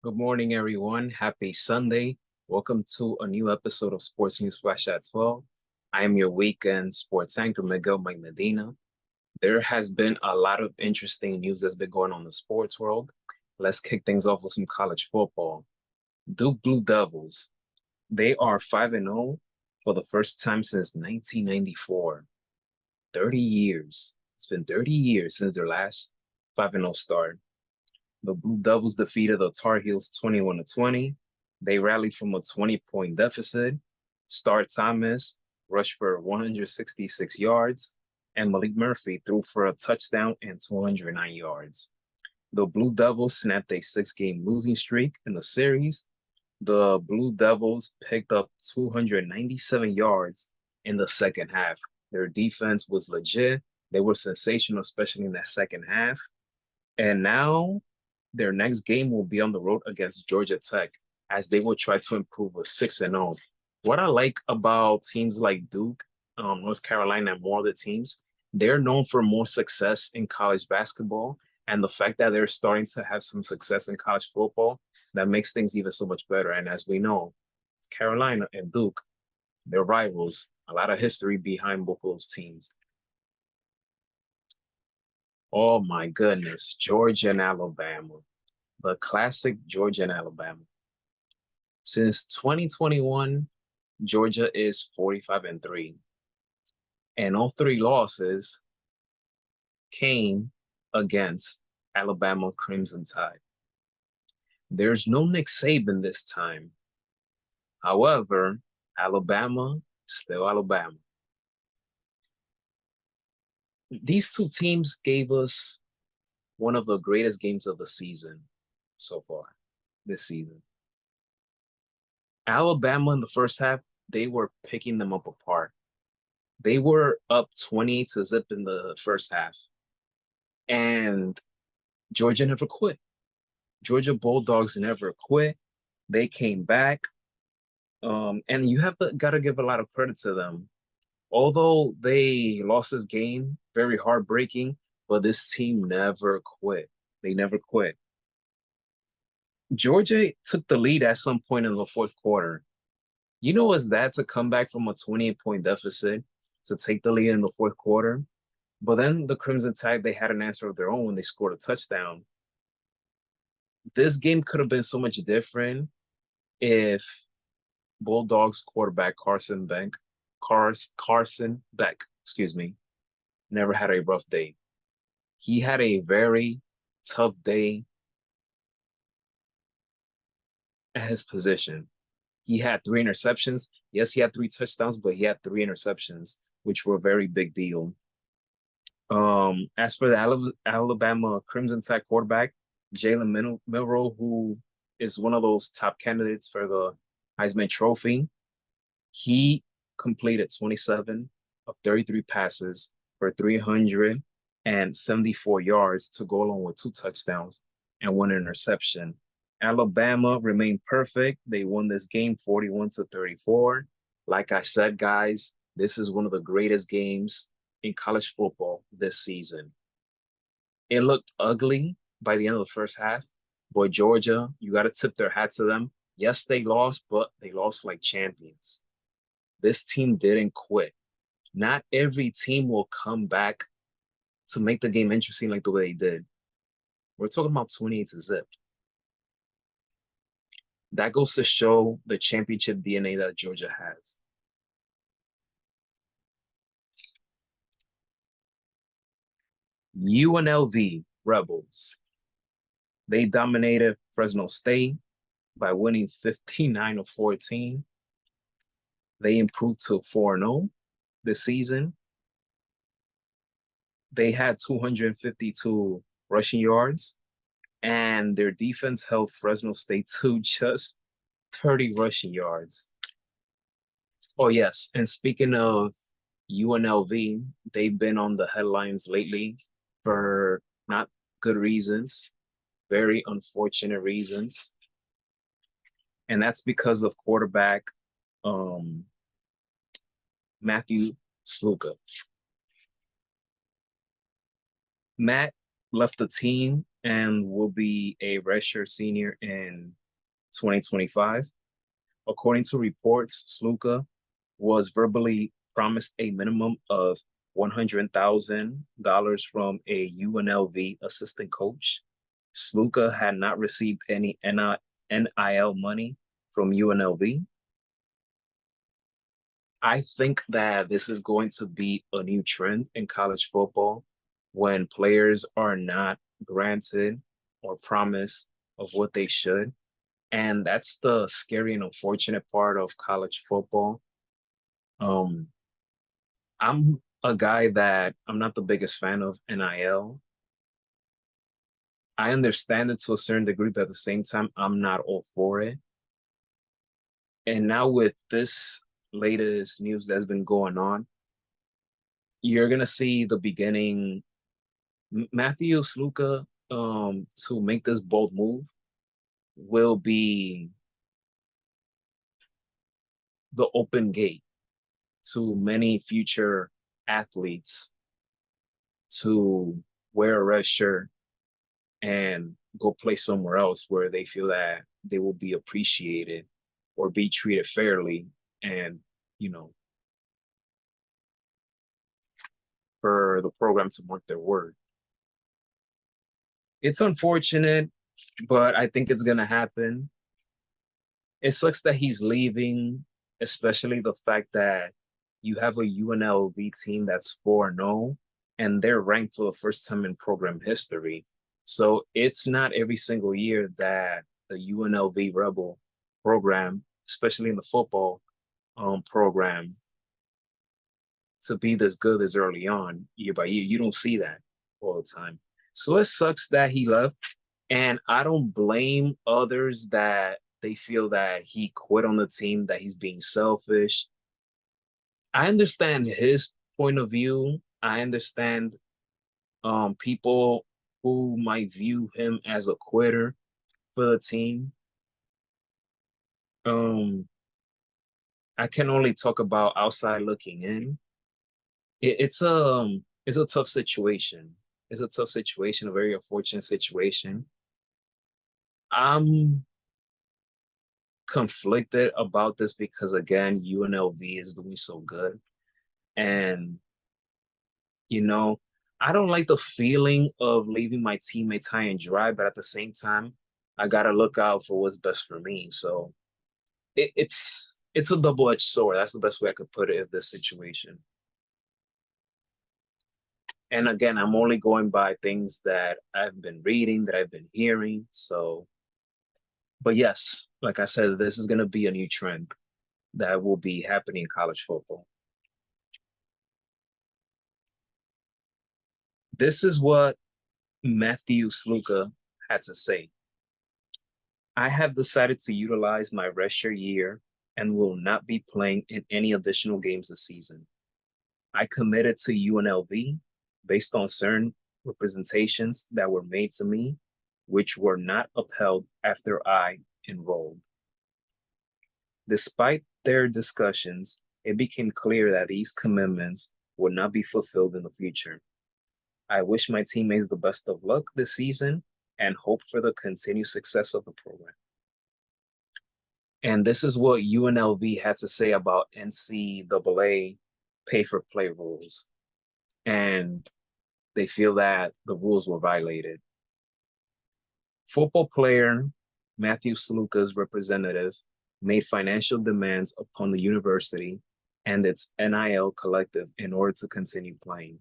Good morning, everyone. Happy Sunday. Welcome to a new episode of Sports News Flash at 12. I am your weekend sports anchor, Miguel Mike Medina. There has been a lot of interesting news that's been going on in the sports world. Let's kick things off with some college football. Duke Blue Devils, they are 5-0 for the first time since 1994. 30 years. It's been 30 years since their last 5-0 start. The Blue Devils defeated the Tar Heels 21-20. They rallied from a 20-point deficit. Star Thomas rushed for 166 yards, and Malik Murphy threw for a touchdown and 209 yards. The Blue Devils snapped a six-game losing streak in the series. The Blue Devils picked up 297 yards in the second half. Their defense was legit. They were sensational, especially in that second half. And now their next game will be on the road against Georgia Tech as they will try to improve a 6-0. What I like about teams like Duke, North Carolina, and more other teams, they're known for more success in college basketball. And the fact that they're starting to have some success in college football, that makes things even so much better. And as we know, Carolina and Duke, they're rivals. A lot of history behind both of those teams. Oh my goodness, Georgia and Alabama, the classic Georgia and Alabama. Since 2021, Georgia is 45-3, and all three losses came against Alabama Crimson Tide. There's no Nick Saban this time. However, Alabama, still Alabama. These two teams gave us one of the greatest games of the season so far this season. Alabama in the first half, they were picking them up apart. They were up 20-0 in the first half. And Georgia never quit. Georgia Bulldogs never quit. They came back. And you have got to give a lot of credit to them. Although they lost this game, very heartbreaking, but this team never quit. They never quit. Georgia took the lead at some point in the fourth quarter. You know what's that to come back from a 28-point deficit to take the lead in the fourth quarter? But then the Crimson Tide, they had an answer of their own when they scored a touchdown. This game could have been so much different if Bulldogs quarterback Carson Beck, excuse me, never had a rough day. He had a very tough day at his position. He had three interceptions. Yes, he had three touchdowns, but he had three interceptions, which were a very big deal. As for the Alabama Crimson Tide quarterback, Jalen Milroe, who is one of those top candidates for the Heisman Trophy, he completed 27 of 33 passes for 374 yards to go along with two touchdowns and one interception. Alabama remained perfect. They won this game 41-34. Like I said, guys, this is one of the greatest games in college football this season. It looked ugly by the end of the first half, but Georgia, you got to tip their hat to them. Yes, they lost, but they lost like champions. This team didn't quit. Not every team will come back to make the game interesting like the way they did. We're talking about 28-0. That goes to show the championship DNA that Georgia has. UNLV Rebels. They dominated Fresno State by winning 59-14. They improved to 4-0 this season. They had 252 rushing yards, and their defense held Fresno State to just 30 rushing yards. Oh, yes. And speaking of UNLV, they've been on the headlines lately for not good reasons, very unfortunate reasons. And that's because of quarterback Matthew Sluka. Matt left the team and will be a redshirt senior in 2025. According to reports, Sluka was verbally promised a minimum of $100,000 from a UNLV assistant coach. Sluka had not received any NIL money from UNLV. I think that this is going to be a new trend in college football when players are not granted or promised of what they should. And that's the scary and unfortunate part of college football. Um, I'm a guy that I'm not the biggest fan of NIL. I understand it to a certain degree, but at the same time, I'm not all for it. And now with this latest news that's been going on, you're gonna see the beginning. Matthew Sluka, to make this bold move will be the open gate to many future athletes to wear a red shirt and go play somewhere else where they feel that they will be appreciated or be treated fairly and, you know, for the program to mark their word. It's unfortunate, but I think it's gonna happen. It sucks that he's leaving, especially the fact that you have a UNLV team that's 4-0 and they're ranked for the first time in program history. So it's not every single year that the UNLV Rebel program, especially in the football program, to be this good as early on, year by year. You don't see that all the time. So it sucks that he left. And I don't blame others that they feel that he quit on the team, that he's being selfish. I understand his point of view. I understand people who might view him as a quitter for the team. Um, I can only talk about outside looking in. It's a tough situation. It's a tough situation, a very unfortunate situation. I'm conflicted about this because again, UNLV is doing so good. And you know, I don't like the feeling of leaving my teammates high and dry, but at the same time, I gotta look out for what's best for me. So it's a double-edged sword. That's the best way I could put it in this situation. And again, I'm only going by things that I've been reading, that I've been hearing. So, but yes, like I said, this is gonna be a new trend that will be happening in college football. This is what Matthew Sluka had to say. I have decided to utilize my redshirt year and will not be playing in any additional games this season. I committed to UNLV based on certain representations that were made to me, which were not upheld after I enrolled. Despite their discussions, it became clear that these commitments would not be fulfilled in the future. I wish my teammates the best of luck this season and hope for the continued success of the program. And this is what UNLV had to say about NCAA pay for play rules. And they feel that the rules were violated. Football player Matthew Sluka's representative made financial demands upon the university and its NIL collective in order to continue playing.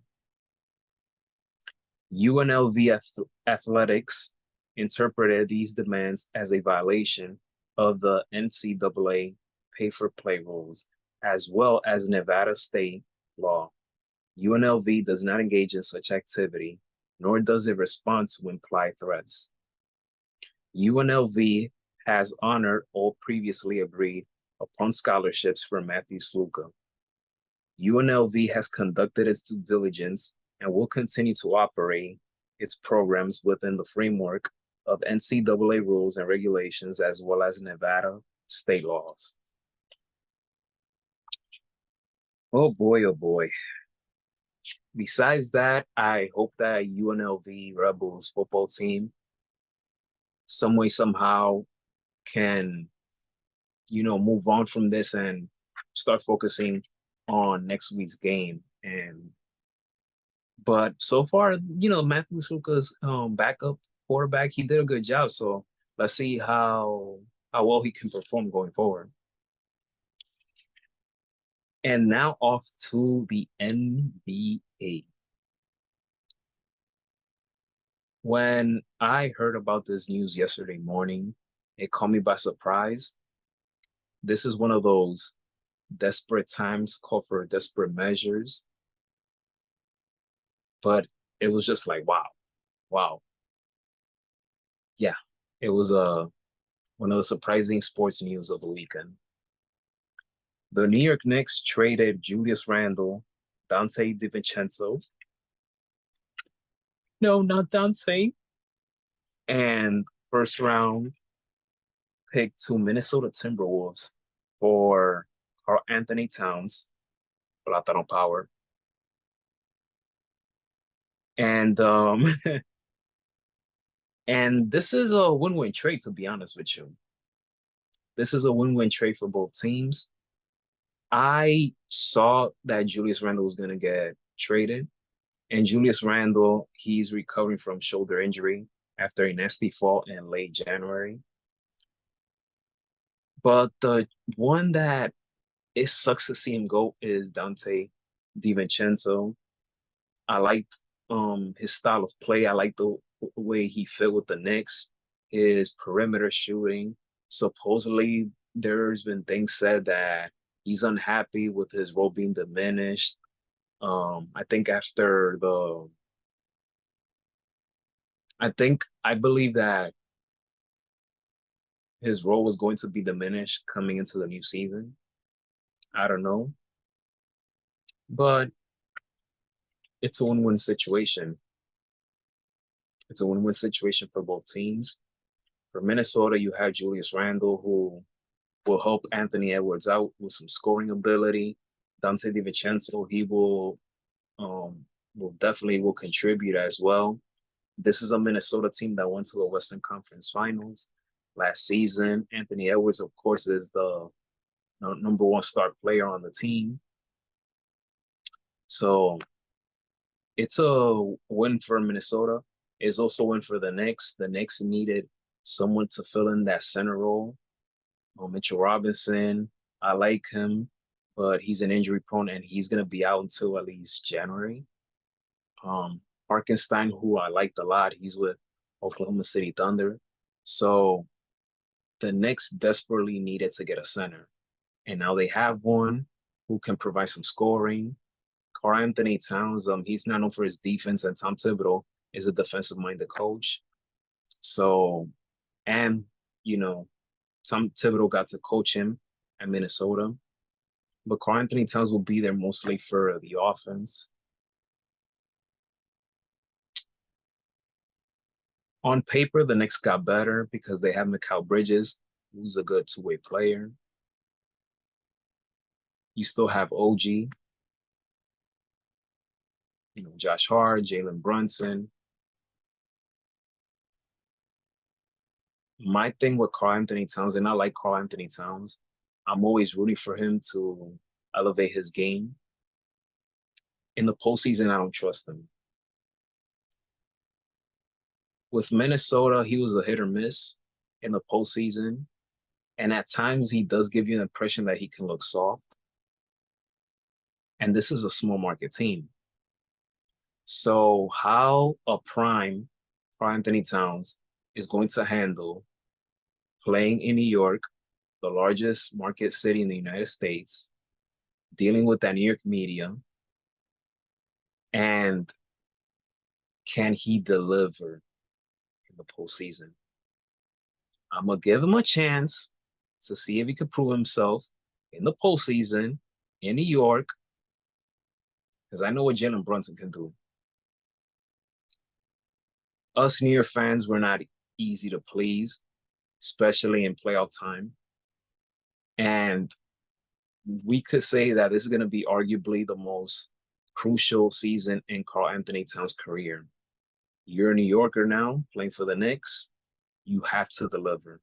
UNLV Athletics interpreted these demands as a violation of the NCAA pay-for-play rules, as well as Nevada state law. UNLV does not engage in such activity, nor does it respond to implied threats. UNLV has honored all previously agreed upon scholarships for Matthew Sluka. UNLV has conducted its due diligence and will continue to operate its programs within the framework of NCAA rules and regulations, as well as Nevada state laws. Oh boy, oh boy. Besides that, I hope that UNLV Rebels football team some way somehow can move on from this and start focusing on next week's game. And but so far, Matthew Suka's backup quarterback, he did a good job. So let's see how well he can perform going forward. And now off to the NBA. When I heard about this news yesterday morning, it caught me by surprise. This is one of those desperate times call for desperate measures. But it was just like, wow, wow. Yeah, it was one of the surprising sports news of the weekend. The New York Knicks traded Julius Randle, Dante DiVincenzo. No, not Dante. And first round pick to Minnesota Timberwolves for Karl Anthony Towns, Plátano Power. And and this is a win-win trade, to be honest with you. This is a win-win trade for both teams. I saw that Julius Randle was going to get traded. And Julius Randle, he's recovering from shoulder injury after a nasty fall in late January. But the one that it sucks to see him go is Dante DiVincenzo. I liked his style of play. I like the way he fit with the Knicks, his perimeter shooting. Supposedly, there's been things said that he's unhappy with his role being diminished. I think after the, I believe that his role was going to be diminished coming into the new season. I don't know, but it's a win-win situation. It's a win-win situation for both teams. For Minnesota, you have Julius Randle, who will help Anthony Edwards out with some scoring ability. Dante DiVincenzo, he will definitely will contribute as well. This is a Minnesota team that went to the Western Conference Finals last season. Anthony Edwards, of course, is the number one star player on the team. So it's a win for Minnesota. It's also a win for the Knicks. The Knicks needed someone to fill in that center role. Mitchell Robinson, I like him, but he's an injury prone and he's going to be out until at least January. Hartenstein, who I liked a lot, he's with Oklahoma City Thunder. So the Knicks desperately needed to get a center. And now they have one who can provide some scoring. Karl Anthony Towns, he's not known for his defense, and Tom Thibodeau is a defensive-minded coach. So, and, Tom Thibodeau got to coach him at Minnesota. But Karl Anthony Towns will be there mostly for the offense. On paper, the Knicks got better because they have Mikal Bridges, who's a good two-way player. You still have OG, Josh Hart, Jalen Brunson. My thing with Karl Anthony Towns, and I like Karl Anthony Towns, I'm always rooting for him to elevate his game. In the postseason, I don't trust him. With Minnesota, he was a hit or miss in the postseason. And at times, he does give you an impression that he can look soft. And this is a small market team. So how a prime Karl Anthony Towns is going to handle playing in New York, the largest market city in the United States, dealing with that New York media, and can he deliver in the postseason? I'm going to give him a chance to see if he can prove himself in the postseason in New York, because I know what Jalen Brunson can do. Us New York fans, we're not easy to please, especially in playoff time. And we could say that this is going to be arguably the most crucial season in Karl-Anthony Towns' career. You're a New Yorker now, playing for the Knicks. You have to deliver.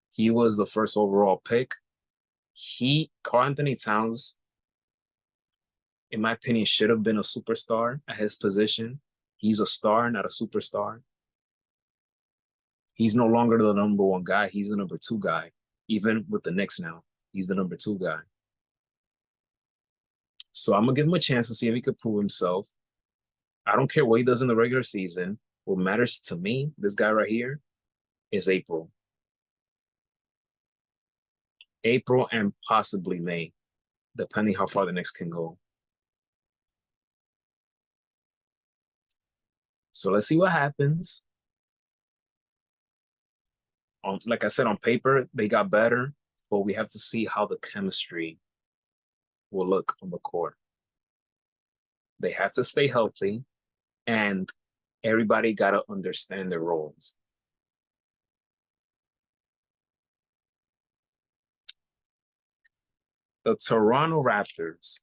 He was the first overall pick. Karl-Anthony Towns, in my opinion, should have been a superstar at his position. He's a star, not a superstar. He's no longer the number one guy. He's the number two guy. Even with the Knicks now, he's the number two guy. So I'm going to give him a chance to see if he could prove himself. I don't care what he does in the regular season. What matters to me, this guy right here, is April. April and possibly May, depending how far the Knicks can go. So let's see what happens. Like I said, on paper, they got better, but we have to see how the chemistry will look on the court. They have to stay healthy, and everybody got to understand their roles. The Toronto Raptors,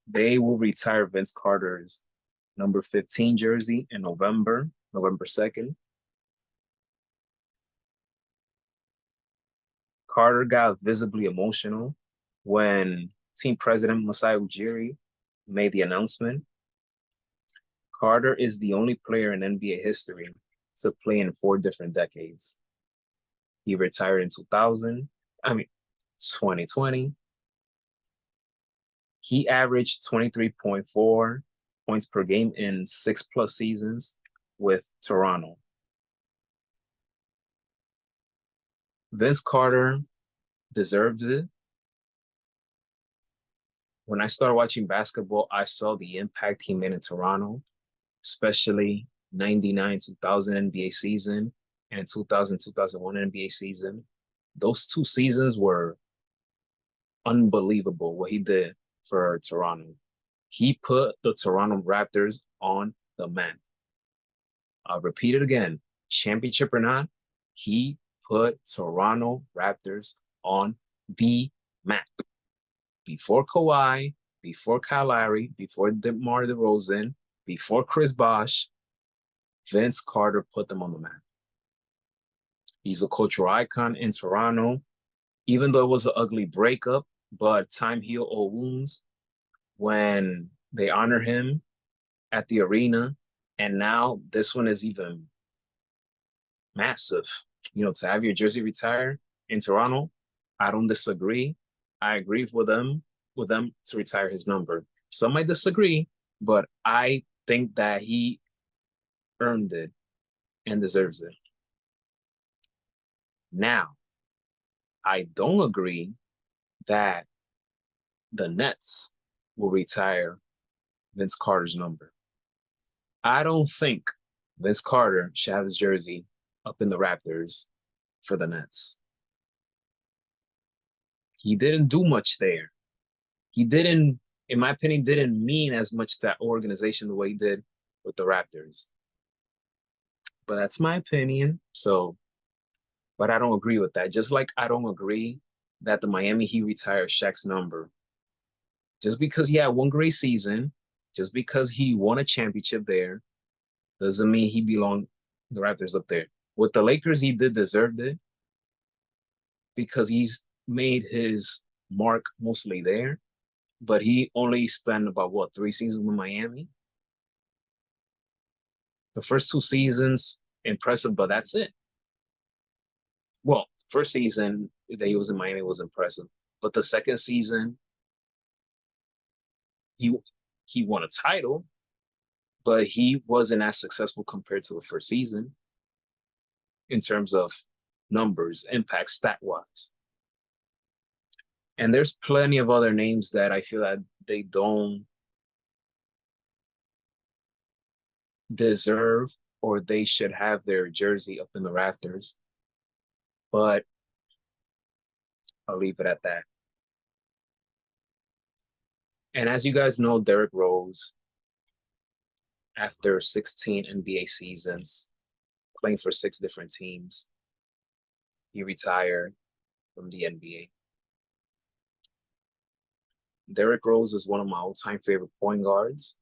they will retire Vince Carter's number 15 jersey in November 2nd. Carter got visibly emotional when team president Masai Ujiri made the announcement. Carter is the only player in NBA history to play in 4 different decades. He retired in 2020. He averaged 23.4 points per game in 6+ seasons with Toronto. Vince Carter deserves it. When I started watching basketball, I saw the impact he made in Toronto, especially 99-2000 NBA season and 2000-2001 NBA season. Those 2 seasons were unbelievable what he did for Toronto. He put the Toronto Raptors on the map. I'll repeat it again. Championship or not, he put Toronto Raptors on the map. Before Kawhi, before Kyle Lowry, before DeMar DeRozan, before Chris Bosh, Vince Carter put them on the map. He's a cultural icon in Toronto. Even though it was an ugly breakup, but time healed all wounds when they honor him at the arena. And now this one is even massive. To have your jersey retire in Toronto, I don't disagree. I agree with them to retire his number. Some might disagree, but I think that he earned it and deserves it. Now, I don't agree that the Nets will retire Vince Carter's number. I don't think Vince Carter should have his jersey up in the Raptors for the Nets. He didn't do much there. He didn't, in my opinion, didn't mean as much to that organization the way he did with the Raptors. But that's my opinion. But I don't agree with that. Just like I don't agree that the Miami Heat retired Shaq's number. Just because he had one great season, just because he won a championship there, doesn't mean he belonged the Raptors up there. With the Lakers, he did deserve it because he's made his mark mostly there, but he only spent about 3 seasons with Miami. The first 2 seasons, impressive, but that's it. Well, first season that he was in Miami was impressive, but the second season, he won a title, but he wasn't as successful compared to the first season in terms of numbers, impact, stat-wise. And there's plenty of other names that I feel that they don't deserve or they should have their jersey up in the rafters. But I'll leave it at that. And as you guys know, Derrick Rose, after 16 NBA seasons, playing for 6 different teams, he retired from the NBA. Derrick Rose is one of my all-time favorite point guards.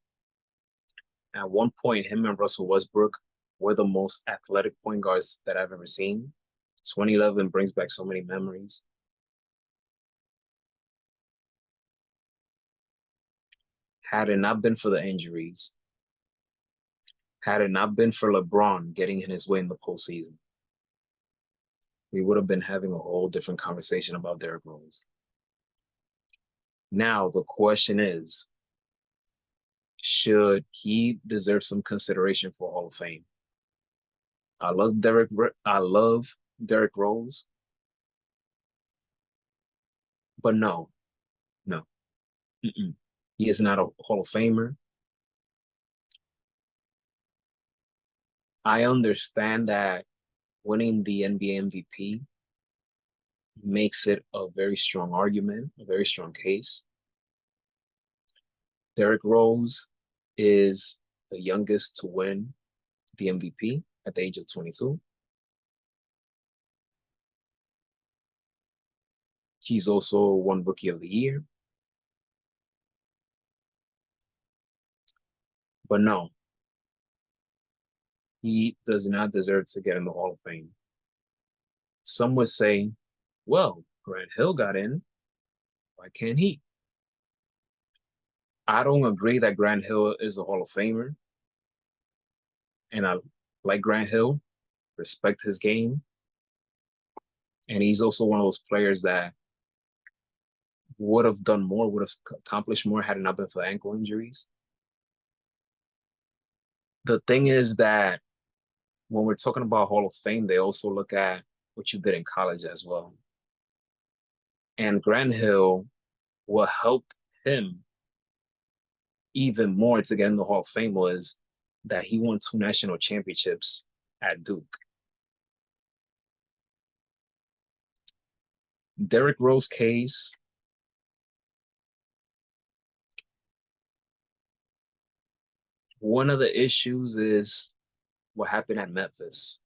At one point, him and Russell Westbrook were the most athletic point guards that I've ever seen. 2011 brings back so many memories. Had it not been for the injuries, had it not been for LeBron getting in his way in the postseason, we would have been having a whole different conversation about Derrick Rose. Now, the question is, should he deserve some consideration for Hall of Fame? I love Derrick Rose, but no, no. Mm-mm. He is not a Hall of Famer. I understand that winning the NBA MVP makes it a very strong argument, a very strong case. Derrick Rose is the youngest to win the MVP at the age of 22. He's also won Rookie of the Year. But no, he does not deserve to get in the Hall of Fame. Some would say, well, Grant Hill got in. Why can't he? I don't agree that Grant Hill is a Hall of Famer. And I like Grant Hill, respect his game. And he's also one of those players that would have done more, would have accomplished more had it not been for ankle injuries. The thing is that when we're talking about Hall of Fame, they also look at what you did in college as well. And Grant Hill, what helped him even more to get in the Hall of Fame was that he won 2 national championships at Duke. Derrick Rose case, one of the issues is what happened at Memphis.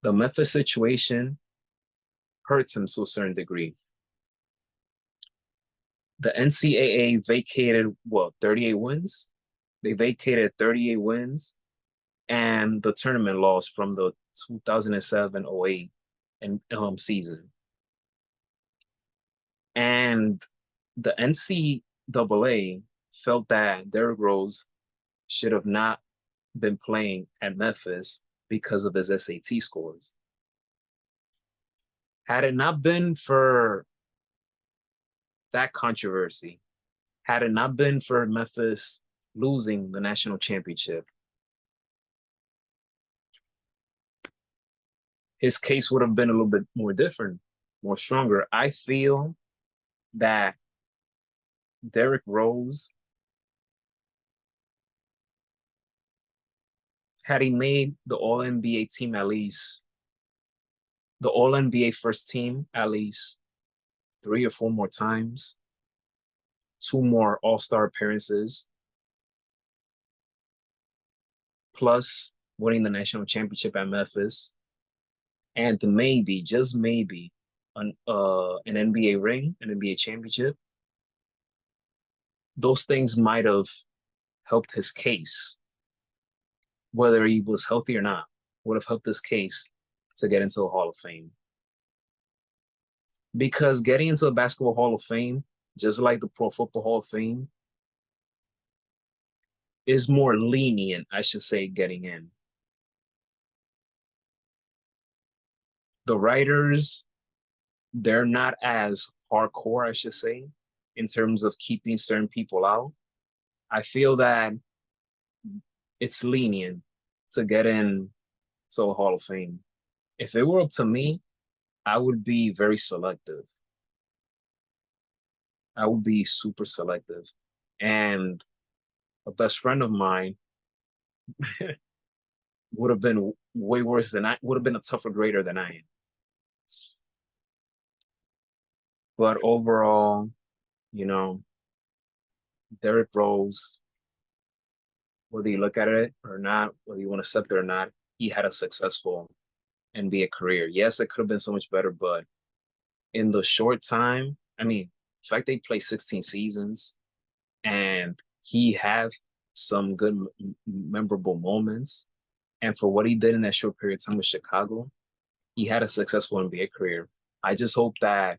The Memphis situation hurts him to a certain degree. The NCAA vacated, 38 wins? They vacated 38 wins and the tournament loss from the 2007-08 season. And the NCAA felt that Derrick Rose should have not been playing at Memphis because of his SAT scores. Had it not been for that controversy, had it not been for Memphis losing the national championship, his case would have been a little bit more different, more stronger. I feel that Derrick Rose, had he made the All-NBA team at least, the All-NBA first team at least 3 or 4 more times, 2 more All-Star appearances, plus winning the national championship at Memphis, and maybe, just maybe, an NBA ring, an NBA championship, those things might have helped his case, whether he was healthy or not, would have helped his case to get into the Hall of Fame. Because getting into the Basketball Hall of Fame, just like the Pro Football Hall of Fame, is more lenient, I should say, getting in. The writers, they're not as hardcore, I should say, in terms of keeping certain people out. I feel that it's lenient to get in to the Hall of Fame. If it were up to me, I would be very selective. I would be super selective. And a best friend of mine would have been way worse than I would have been a tougher grader than I am. But overall, you know, Derrick Rose, whether you look at it or not, whether you want to accept it or not, he had a successful NBA career. Yes, it could have been so much better, but in the short time, I mean, the fact they play 16 seasons and he have some good memorable moments. And for what he did in that short period of time with Chicago, he had a successful NBA career. I just hope that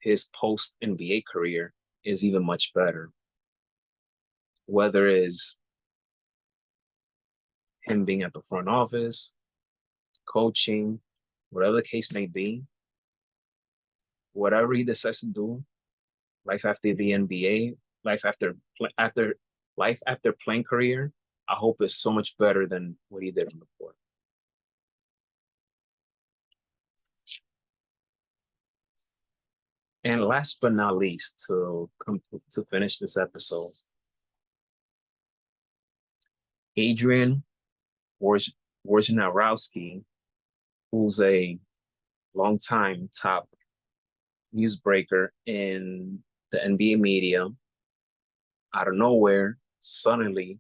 his post NBA career is even much better. Whether it's him being at the front office, coaching, whatever the case may be, whatever he decides to do, life after the NBA, life after life after playing career, I hope it's so much better than what he did on the court. And last but not least, to finish this episode, Adrian Wojnarowski, who's a longtime top newsbreaker in the NBA media, out of nowhere, suddenly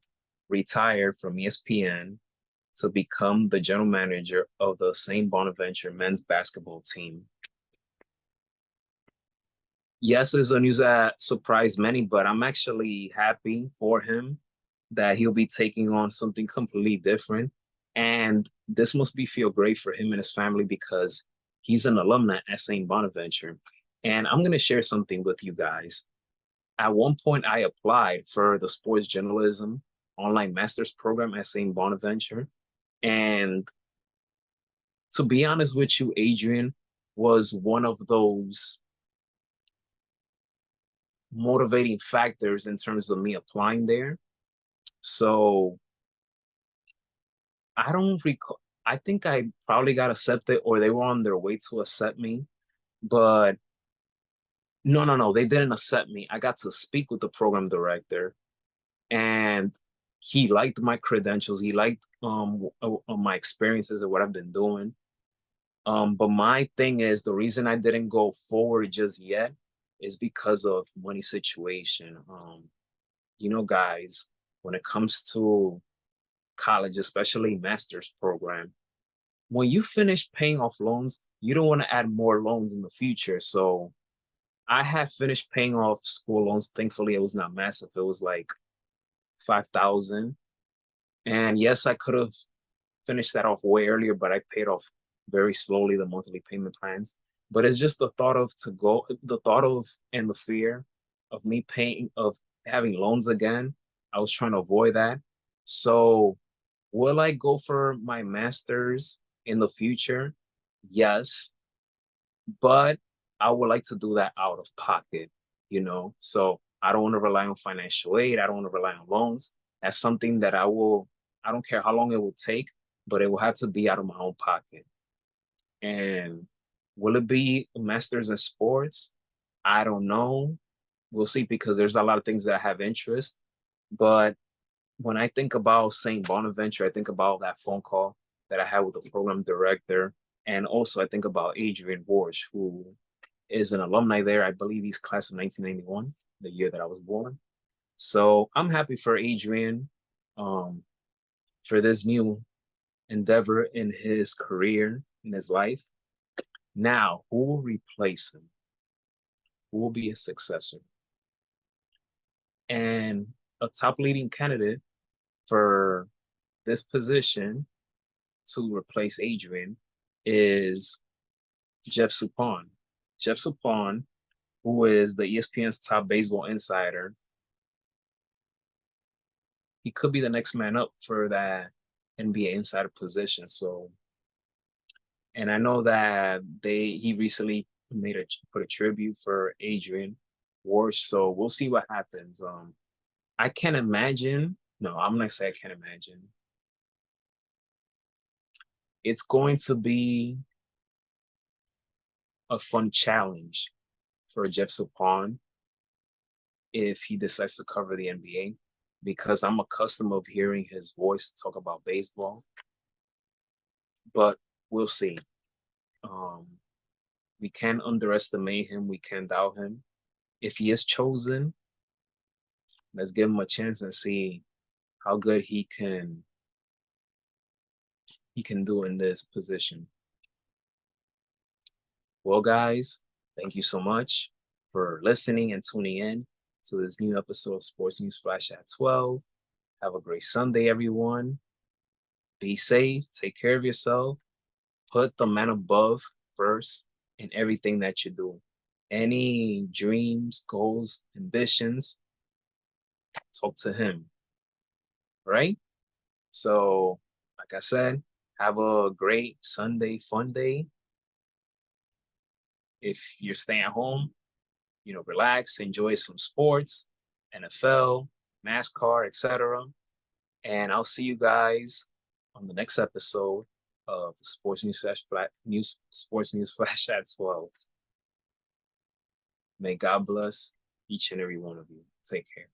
retired from ESPN to become the general manager of the St. Bonaventure men's basketball team. Yes, it's a news that surprised many, but I'm actually happy for him that he'll be taking on something completely different. And this must be feel great for him and his family because he's an alumni at St. Bonaventure. And I'm going to share something with you guys. At one point, I applied for the sports journalism online master's program at St. Bonaventure. And to be honest with you, Adrian was one of those motivating factors in terms of me applying there. So I don't recall. I think I probably got accepted or they were on their way to accept me. But no, no, no, they didn't accept me. I got to speak with the program director and he liked my credentials. He liked my experiences and what I've been doing. But my thing is the reason I didn't go forward just yet is because of money situation. Guys, when it comes to college, especially master's program, when you finish paying off loans, you don't want to add more loans in the future. So I have finished paying off school loans. Thankfully, it was not massive. It was like 5,000. And yes, I could have finished that off way earlier, but I paid off very slowly the monthly payment plans. But it's just the thought of and the fear of me paying of having loans again. I was trying to avoid that. So will I go for my master's in the future? Yes, but I would like to do that out of pocket. So I don't want to rely on financial aid. I don't want to rely on loans. That's something that I don't care how long it will take, but it will have to be out of my own pocket. And will it be a master's in sports? I don't know. We'll see because there's a lot of things that I have interest. But when I think about St. Bonaventure, I think about that phone call that I had with the program director. And also I think about Adrian Borsch, who is an alumni there. I believe he's class of 1991, the year that I was born. So I'm happy for Adrian um, for this new endeavor in his career, in his life. Now, who will replace him? Who will be his successor? And a top leading candidate for this position to replace Adrian is Jeff Suppan. Jeff Suppan, who is the ESPN's top baseball insider, he could be the next man up for that NBA insider position. So, and I know that he recently put a tribute for Adrian Walsh. So we'll see what happens. I can't imagine. No, I'm gonna say I can't imagine. It's going to be a fun challenge for Jeff Suppan if he decides to cover the NBA because I'm accustomed of hearing his voice talk about baseball. But we'll see. Um, we can't underestimate him. We can't doubt him. If he is chosen, let's give him a chance and see how good he can do in this position. Well, guys, Thank you so much for listening and tuning in to this new episode of Sports News Flash at 12. Have a great Sunday, everyone. Be safe, take care of yourself, put the man above first in everything that you do. Any dreams, goals, ambitions, talk to him, right? So, like I said, have a great Sunday fun day. If you're staying home, relax, enjoy some sports, NFL, NASCAR, etc. And I'll see you guys on the next episode of Sports News Flash at 12. May God bless each and every one of you. Take care.